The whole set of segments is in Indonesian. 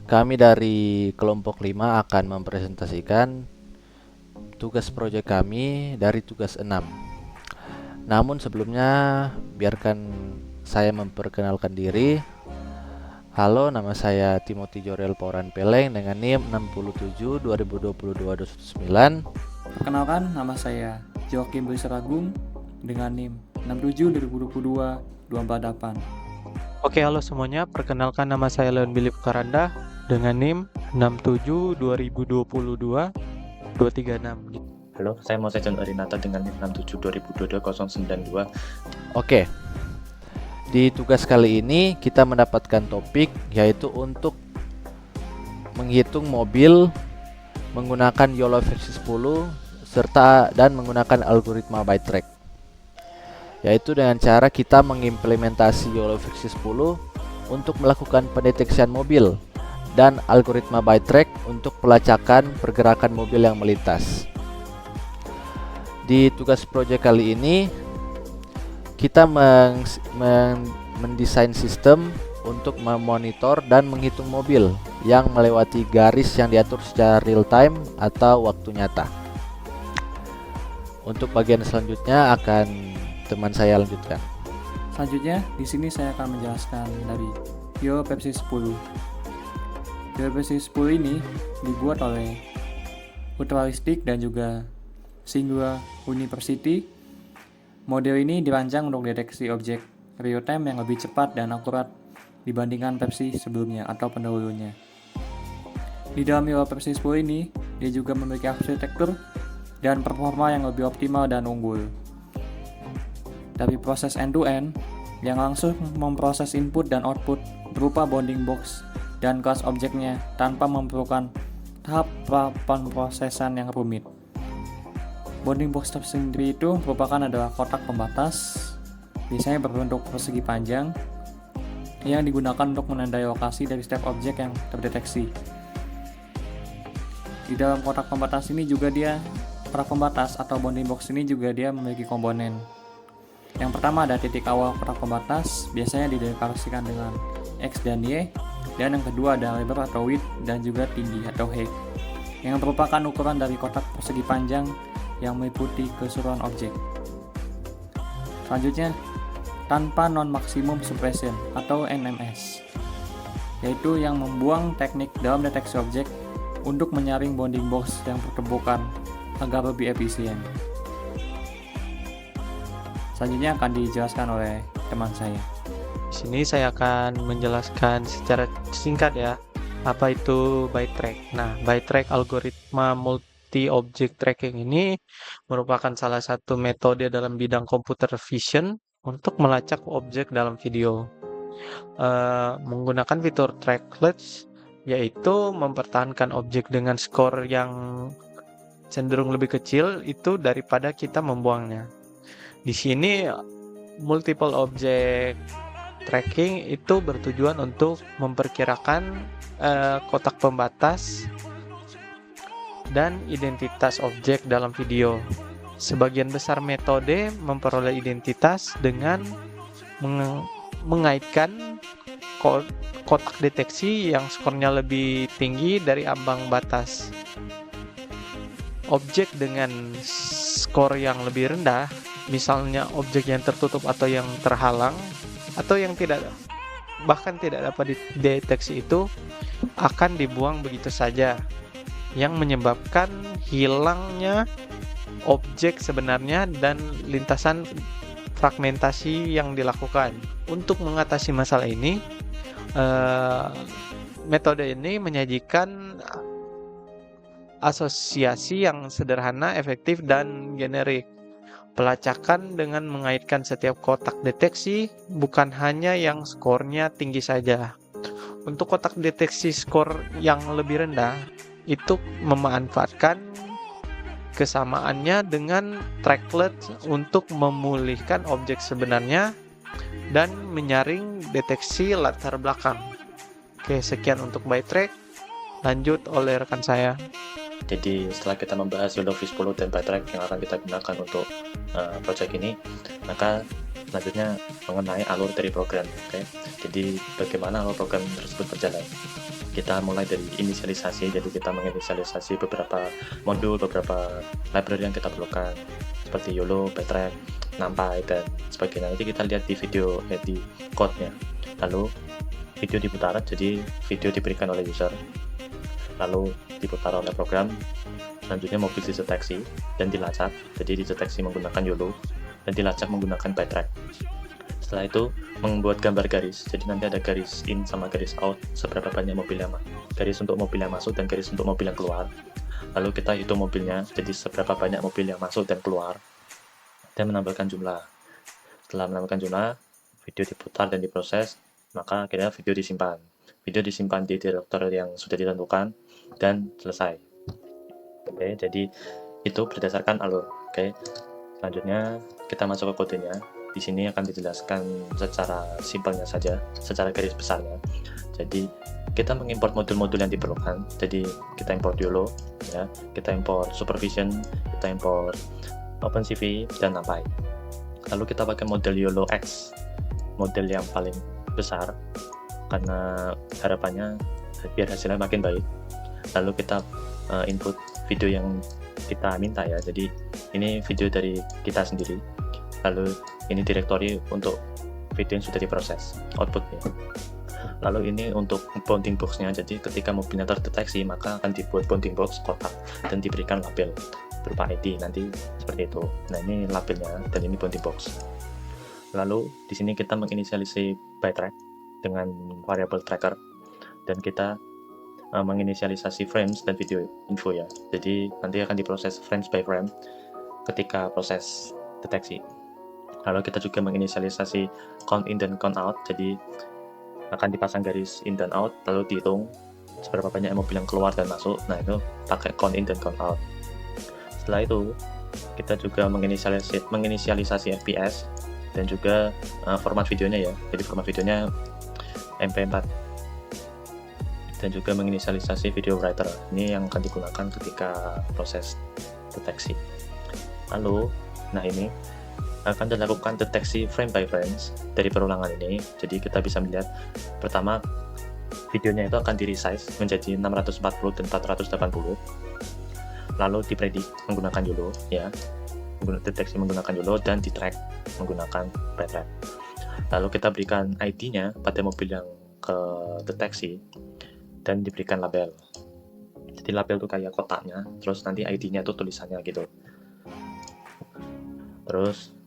Kami dari kelompok 5 akan mempresentasikan tugas proyek kami dari tugas 6. Namun sebelumnya biarkan saya memperkenalkan diri. Halo, nama saya Timothy Jorel Pauran Peleng dengan NIM 67 2022 219. Perkenalkan, nama saya Joakim Brisaragung dengan NIM 67 2022 248. Oke, halo semuanya. Perkenalkan, nama saya Leon Billy Pukaranda dengan NIM 67 2022 236. Halo, saya Moses John Arinata dengan NIM 67 2022 092. Oke. Di tugas kali ini kita mendapatkan topik yaitu untuk menghitung mobil menggunakan YOLO versi 10 serta dan menggunakan algoritma by track. Yaitu dengan cara kita mengimplementasi YOLO versi 10 untuk melakukan pendeteksian mobil dan algoritma by track untuk pelacakan pergerakan mobil yang melintas. Di tugas proyek kali ini kita mendesain sistem untuk memonitor dan menghitung mobil yang melewati garis yang diatur secara real time atau waktu nyata. Untuk bagian selanjutnya akan teman saya lanjutkan. Selanjutnya, di sini saya akan menjelaskan dari YOLO versi 10. YOLO versi 10 ini dibuat oleh Ultralistic dan juga Singular University. Model ini dirancang untuk deteksi objek real time yang lebih cepat dan akurat dibandingkan versi sebelumnya atau pendahulunya. Di dalam YOLO versi 10 ini, dia juga memiliki arsitektur dan performa yang lebih optimal dan unggul. Dari proses end-to-end yang langsung memproses input dan output berupa bounding box dan kelas objeknya tanpa memerlukan tahap pemrosesan yang rumit. Bounding box tersendiri itu merupakan adalah kotak pembatas, biasanya berbentuk persegi panjang, yang digunakan untuk menandai lokasi dari setiap objek yang terdeteksi. Di dalam kotak pembatas ini juga kotak pembatas atau bounding box ini juga dia memiliki komponen. Yang pertama ada titik awal kotak pembatas, biasanya dideklarasikan dengan X dan Y, dan yang kedua ada lebar atau width dan juga tinggi atau height, yang merupakan ukuran dari kotak persegi panjang yang meliputi keseluruhan objek. Selanjutnya, tanpa non-maximum suppression atau NMS, yaitu yang membuang teknik dalam deteksi objek untuk menyaring bounding box yang berkebukan agar lebih efisien. Selanjutnya akan dijelaskan oleh teman saya. Di sini saya akan menjelaskan secara singkat ya, apa itu by track. Nah, by track algoritma multi-object tracking ini merupakan salah satu metode dalam bidang computer vision untuk melacak objek dalam video. Menggunakan fitur tracklets, yaitu mempertahankan objek dengan skor yang cenderung lebih kecil itu daripada kita membuangnya. Di sini multiple object tracking itu bertujuan untuk memperkirakan kotak pembatas dan identitas objek dalam video. Sebagian besar metode memperoleh identitas dengan mengaitkan kotak deteksi yang skornya lebih tinggi dari ambang batas. Objek dengan skor yang lebih rendah, misalnya objek yang tertutup atau yang terhalang atau yang bahkan tidak dapat dideteksi, itu akan dibuang begitu saja, yang menyebabkan hilangnya objek sebenarnya dan lintasan fragmentasi yang dilakukan. Untuk mengatasi masalah ini, metode ini menyajikan asosiasi yang sederhana, efektif, dan generik. Pelacakan dengan mengaitkan setiap kotak deteksi, bukan hanya yang skornya tinggi saja. Untuk kotak deteksi skor yang lebih rendah, itu memanfaatkan kesamaannya dengan tracklet untuk memulihkan objek sebenarnya dan menyaring deteksi latar belakang. Oke, sekian untuk by track. Lanjut oleh rekan saya. Jadi setelah kita membahas YOLO v10 dan by track yang akan kita gunakan untuk project ini, maka Selanjutnya mengenai alur dari program. Oke. Jadi bagaimana alur program tersebut berjalan? Kita mulai dari inisialisasi, jadi kita menginisialisasi beberapa modul, beberapa library yang kita perlukan seperti YOLO, Backtrack, NumPy, dan sebagainya. Nanti kita lihat di video di code-nya. Lalu video diputar, jadi video diberikan oleh user, lalu diputar oleh program. Selanjutnya mobil dideteksi dan dilacak, jadi dideteksi menggunakan YOLO dan dilacak menggunakan Backtrack. Setelah itu membuat gambar garis, jadi nanti ada garis in sama garis out, seberapa banyak mobil yang garis untuk mobil yang masuk dan garis untuk mobil yang keluar. Lalu kita hitung mobilnya, jadi seberapa banyak mobil yang masuk dan keluar, dan menambahkan jumlah. Setelah menambahkan jumlah, video diputar dan diproses, maka akhirnya video disimpan. Video disimpan di direktur yang sudah ditentukan dan selesai. Oke, jadi itu berdasarkan alur. Oke, selanjutnya kita masuk ke kodenya. Di sini akan dijelaskan secara simpelnya saja, secara garis besarnya. Jadi kita mengimport modul-modul yang diperlukan. Jadi kita import YOLO, ya, kita import Supervision, kita import OpenCV dan NumPy. Lalu kita pakai model YOLO X, model yang paling besar, karena harapannya biar hasilnya makin baik. Lalu kita input video yang kita minta ya. Jadi ini video dari kita sendiri. Lalu ini directory untuk video yang sudah diproses, outputnya. Lalu ini untuk bounding box-nya, jadi ketika mobilnya terdeteksi maka akan dibuat bounding box kotak dan diberikan label berupa ID nanti seperti itu. Nah, ini labelnya dan ini bounding box. Lalu di sini kita menginisialisasi Backtrack dengan variable tracker dan kita menginisialisasi frames dan video info ya. Jadi nanti akan diproses frames by frame ketika proses deteksi. Lalu kita juga menginisialisasi count in dan count out, jadi akan dipasang garis in dan out, lalu dihitung seberapa banyak mobil yang keluar dan masuk. Nah, itu pakai count in dan count out. Setelah itu kita juga menginisialisasi FPS dan juga format videonya ya. Jadi format videonya MP4 dan juga menginisialisasi video writer. Ini yang akan digunakan ketika proses deteksi. Lalu, nah ini akan dilakukan deteksi frame by frames dari perulangan ini. Jadi kita bisa melihat pertama videonya itu akan di resize menjadi 640 dan 480, lalu dipredik menggunakan YOLO ya, deteksi menggunakan YOLO dan di track menggunakan Backtrack. Lalu kita berikan ID-nya pada mobil yang ke deteksi dan diberikan label. Jadi label itu kayak kotaknya, terus nanti ID-nya itu tulisannya gitu. Terus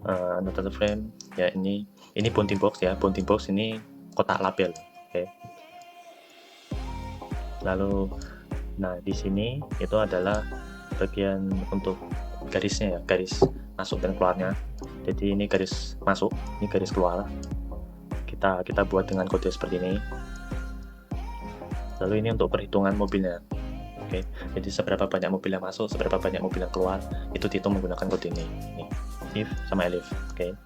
another frame ya, ini bounding box ya. Bounding box ini kotak label. Oke. Lalu nah di sini itu adalah bagian untuk garisnya ya, garis masuk dan keluarnya. Jadi ini garis masuk, ini garis keluar. Kita buat dengan kode seperti ini. Lalu ini untuk perhitungan mobilnya. Oke. Jadi seberapa banyak mobil yang masuk, seberapa banyak mobil yang keluar, itu dihitung menggunakan kode ini. Nih. If sama elif, oke.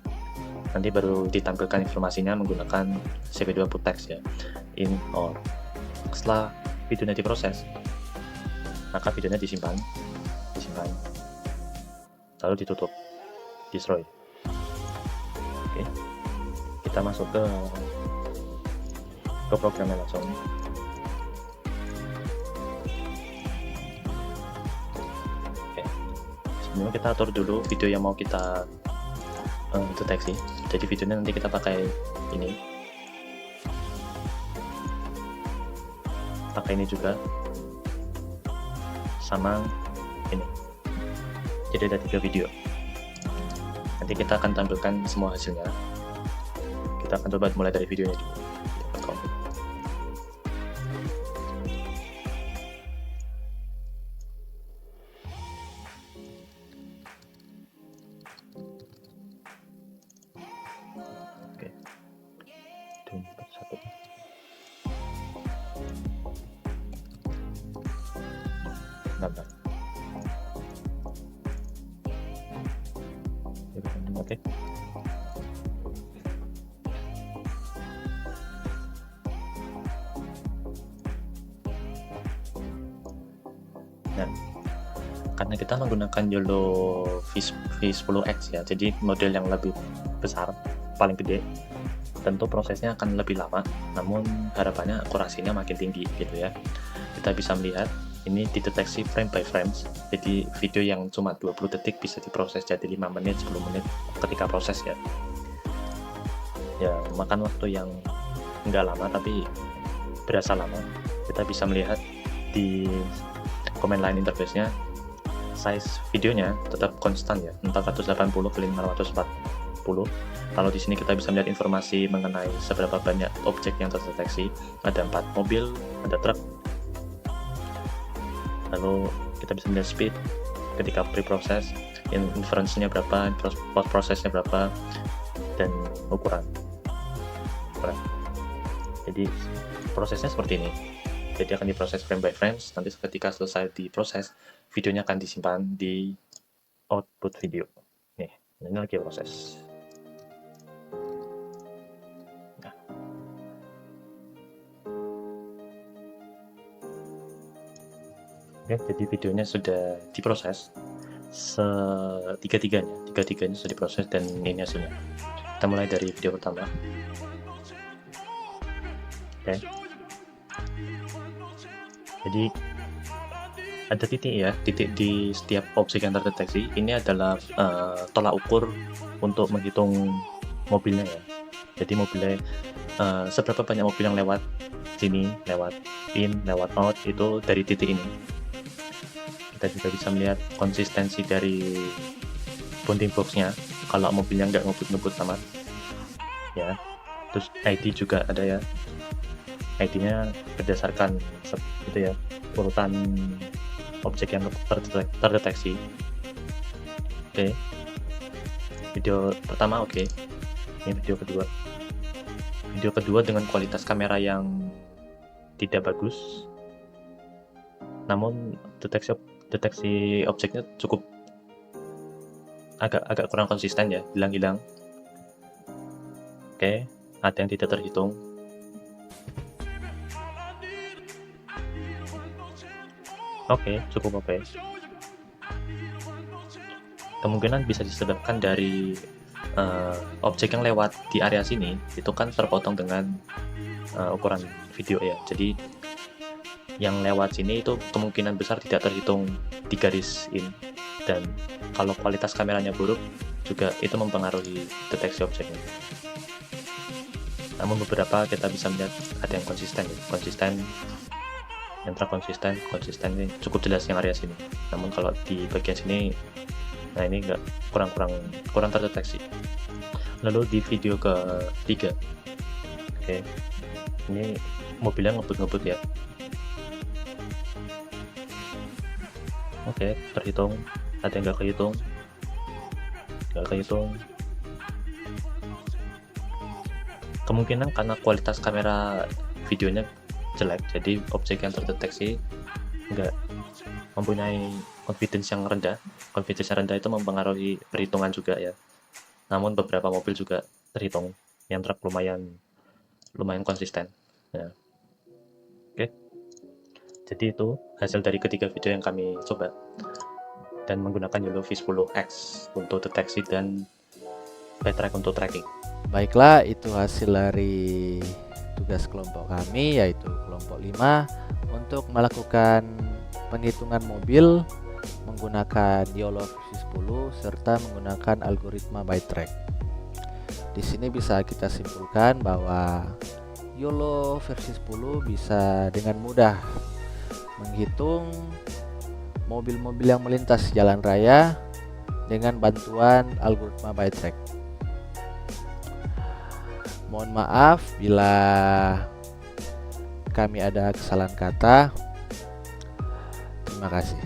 Nanti baru ditampilkan informasinya menggunakan CV2 put text ya, in or. Setelah videonya diproses, maka videonya disimpan, lalu ditutup, destroy. Oke, kita masuk ke programnya langsung. Sebelumnya kita atur dulu video yang mau kita deteksi. Jadi videonya nanti kita pakai ini juga sama ini. Jadi ada 3 video. Nanti kita akan tampilkan semua hasilnya. Kita akan coba mulai dari videonya dulu. Oke. Nah, karena kita menggunakan YOLO V10X ya, jadi model yang lebih besar, paling gede, tentu prosesnya akan lebih lama, namun harapannya akurasinya makin tinggi gitu ya. Kita bisa melihat ini dideteksi frame by frames, jadi video yang cuma 20 detik bisa diproses jadi 5 menit, 10 menit ketika proses ya. Ya, makan waktu yang nggak lama tapi berasa lama. Kita bisa melihat di command line interface-nya, size videonya tetap konstan ya, 480 ke 540. Kalau di sini kita bisa melihat informasi mengenai seberapa banyak objek yang terdeteksi. Ada 4 mobil, ada truk. Lalu kita bisa melihat speed ketika pre-process, inference-nya berapa, post-process-nya berapa, dan ukuran. Jadi prosesnya seperti ini. Jadi akan diproses frame by frames. Nanti ketika selesai diproses, videonya akan disimpan di output video. Nih, ini lagi proses. Oke, jadi videonya sudah diproses tiga-tiganya sudah diproses dan ini hasilnya. Kita mulai dari video pertama. Oke. Jadi ada titik ya, titik di setiap objek yang terdeteksi. Ini adalah tolak ukur untuk menghitung mobilnya ya. Jadi mobilnya seberapa banyak mobil yang lewat sini, lewat in, lewat out, itu dari titik ini. Kita juga bisa melihat konsistensi dari bounding box-nya kalau mobilnya nggak ngebut-ngebut amat ya. Terus ID juga ada ya, ID-nya berdasarkan itu ya, urutan objek yang terdeteksi. Oke. Video pertama oke. Ini video kedua dengan kualitas kamera yang tidak bagus, namun deteksi objeknya cukup agak kurang konsisten ya, hilang-hilang. Oke, ada yang tidak terhitung. Oke, cukup oke. Kemungkinan bisa disebabkan dari objek yang lewat di area sini itu kan terpotong dengan ukuran video ya. Jadi yang lewat sini itu kemungkinan besar tidak terhitung di garis in, dan kalau kualitas kameranya buruk juga itu mempengaruhi deteksi objeknya. Namun beberapa kita bisa melihat ada yang konsisten ya. Yang konsisten ini cukup jelas yang area sini. Namun kalau di bagian sini, nah ini enggak, kurang terdeteksi. Lalu di video ketiga, oke, ini mobilnya ngebut ya. Oke, terhitung. Ada yang nggak kehitung. Kemungkinan karena kualitas kamera videonya jelek, jadi objek yang terdeteksi nggak mempunyai confidence yang rendah. Confidence yang rendah itu mempengaruhi perhitungan juga ya. Namun beberapa mobil juga terhitung. Yang truk lumayan konsisten. Ya. Oke. Jadi itu hasil dari ketiga video yang kami coba, dan menggunakan YOLO V10X untuk deteksi dan ByTrack untuk tracking. Baiklah, itu hasil dari tugas kelompok kami, yaitu kelompok 5, untuk melakukan penghitungan mobil menggunakan YOLO V10 serta menggunakan algoritma ByTrack. Di sini bisa kita simpulkan bahwa YOLO versi 10 bisa dengan mudah menghitung mobil-mobil yang melintas jalan raya dengan bantuan algoritma ByTrack. Mohon maaf bila kami ada kesalahan kata. Terima kasih.